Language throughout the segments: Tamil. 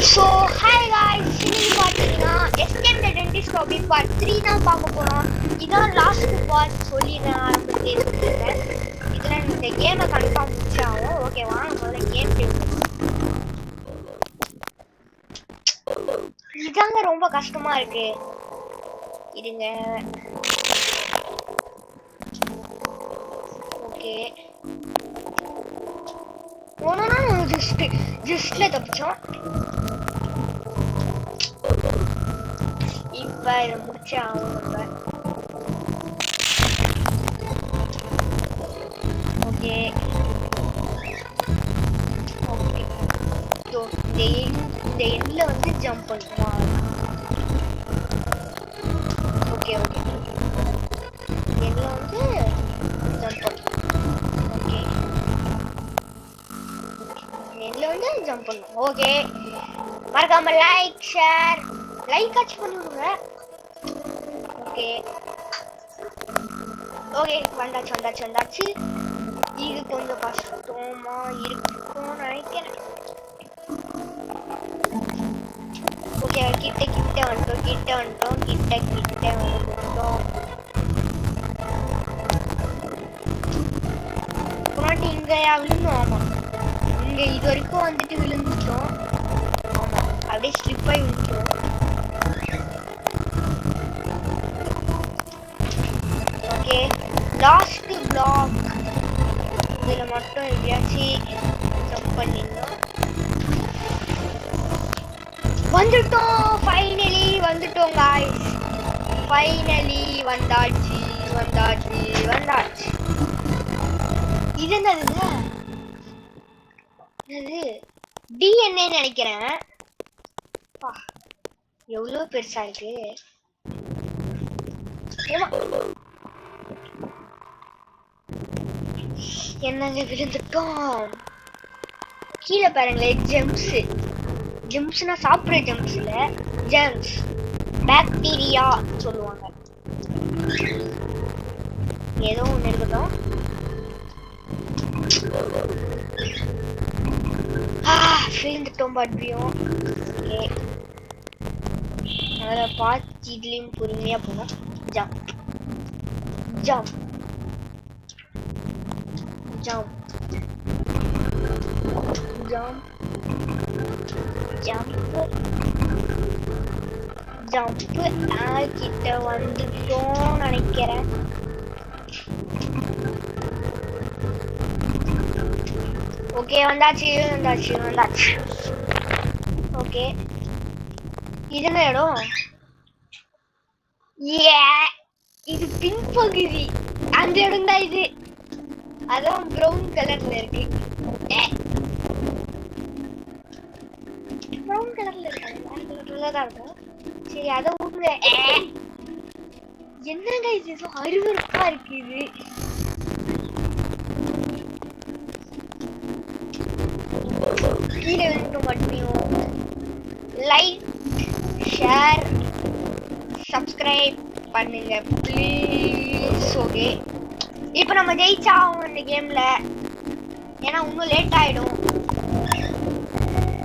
ஸோ ஹாய் காய்ஸ், இன்னைக்கு பார்த்தீங்கன்னா escape the dentist hobby part 3 தான் பார்க்க போகிறோம். இதான் லாஸ்ட் பார்ட் சொல்லி நான் ஆரம்பிச்சு இருக்கேன். இதில் இந்த கேமை கன்ஃபார்ம் முடிச்சாகும். ஓகேவா, முதல்ல கேம் இதாங்க ரொம்ப கஷ்டமா இருக்கு. இருங்க. ஓகே, ஒன்னா ஜஸ்ட்ல தப்பிச்சோம். இப்ப இதை முடிச்சு ஆகும் நம்ம. ஓகே ஓகே, இந்த எண்ட்ல வந்து ஜம்ப் பண்ணுவோம். ஓகே ஓகே, எண்ட்ல வந்து ஜம்ப் பண்ணுவோம். ஓகே, எண்ட்ல வந்து ஜம்ப் பண்ணுவோம். ஓகே, மறக்காம லைக் ஷேர் லைக் ஆச்சு பண்ணிவிடுங்க. ஓகே ஓகே, வந்தாச்சு. இது கொஞ்சம் கஷ்டமா இருக்கும்னு நினைக்கிறேன். ஓகே, கிட்ட வந்துட்டோம். முன்னாடி இங்கயா விழுந்தோம்? ஆமா, இங்க இது வரைக்கும் வந்துட்டு விழுந்துட்டோம். ஆமா, அப்படியே ஸ்லிப் ஆகி விழுந்துட்டோம். ஓகே, லாஸ்ட் பிளாக் இதுல மட்டும் எப்படியாச்சும் ஜம்ப் பண்ணிடணும். ஃபைனலி வந்துட்டோம் காய்ஸ். ஃபைனலி வந்தாச்சு. இது என்னது? டிஎன்ஏ நினைக்கிறேன். எவ்வளவு பெருசா இருக்கு. என்னங்க விழுந்துட்டோம். கீழே பாருங்களேன், ஜெம்ஸ்னா சாப்பிட்ற ஜெம்ஸ் இல்ல, ஜெம்ஸ் பாக்டீரியா சொல்லுவாங்க. ஏதோ ஒண்ணு இருக்கட்டும். விழுந்துட்டோம் பட்பியும். ஓகே, அதோட பார்த்து இதுலயும் பொறுமையா போனோம். ஜம்ப் கிட்ட வந்துட்டோம் நினைக்கிறேன். ஓகே, வந்தாச்சு. ஓகே, இது என்ன இடம்? இது பின்பகுதி. அந்த இடம் தான் இது. அதான் ப்ரௌன் கலர்ல இருக்கு. ப்ரௌன் கலர்ல இருக்கு. சரி, அதை விட்டுங்க. என்னங்க இது அருவருப்பா இருக்கு. இது கீழே வந்துட்டு மட்டும் லைக் ஷேர் சப்ஸ்கிரைப் பண்ணுங்க ப்ளீஸ். ஓகே, இப்போ நம்ம ஜெயிச்சா ஆகும் இந்த கேம்ல. ஏன்னா இன்னும் லேட் ஆயிடும்.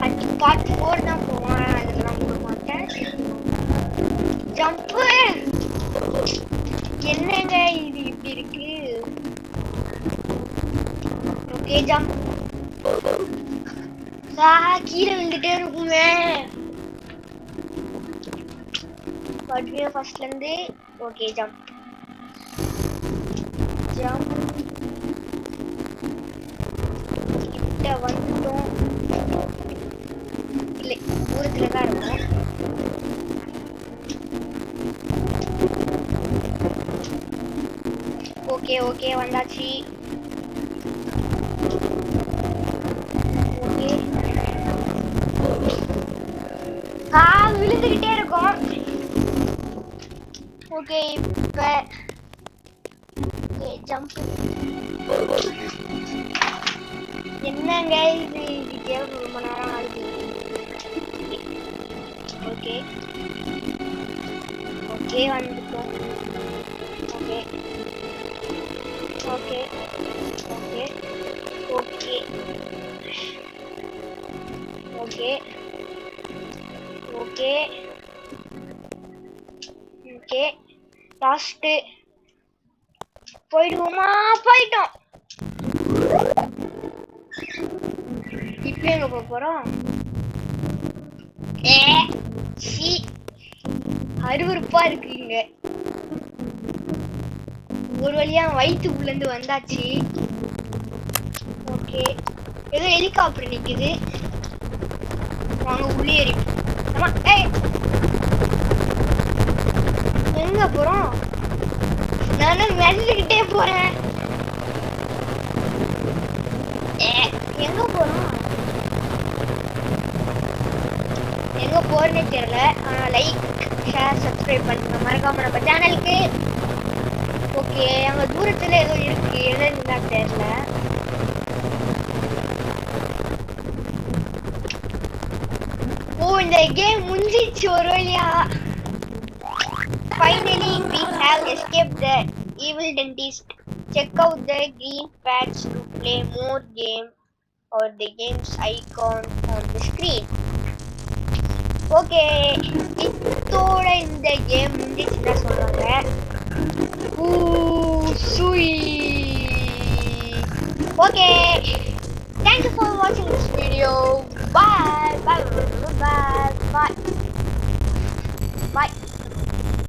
அடுத்து பார்ட் 4 தான் போவேன். அதெல்லாம் போட மாட்டேன். ஜம்ப். என்னங்க இது இப்படி இருக்கு? Okay, jump. கீழே விழுந்துட்டே இருக்குமே. பட்வியோ ஃபர்ஸ்ட்ல இருந்து. Okay, jump. கிட்ட வந்துட்டோம். இல்லை, தூரத்துல தான் இருக்கும். ஓகே, வந்தாச்சு. ஓகே, விழுந்துகிட்டே இருக்கும். ஓகே, இப்ப ஜம்ப். என்னங்க இது கேம் ரொம்ப நேரம் ஆகுது. ஓகே வந்துட்டோம். Okay okay okay okay last போயிடுவோமா? போயிட்டோம். இப்போ எங்க போக போறோம்? சி அருவருப்பா இருக்குங்க. ஒரு வழியா வயிற்றுக்குள்ள இருந்து வந்தாச்சு. ஓகே ஏதோ ஹெலிகாப்டர் நிக்குது. வாங்க உள்ளே ஏறி. ஆமா எங்க போறோம்? நானும் மெல்லிக்கிட்டே போறேன். எங்க போறோம்? எங்க போறேன்னு தெரியல. லைக் ஷேர் சப்ஸ்கிரைப் பண்ணுங்க மறக்காம நம்ம சேனலுக்கு. ஓகே அங்க தூரத்துல ஏதோ இருக்கு, என்னன்னு தெரியல. ஓ இந்த கேம் முடிஞ்சிச்சு ஒரு வழியா. Finally we have escaped the evil dentist. Check out the green patch to play more game or the game's icon on the screen. Okay, இதோட இந்த கேம் முடிஞ்சிச்சுன்னா சொல்றாங்க. Okay, thank you for watching this video. Bye bye bye bye bye bye.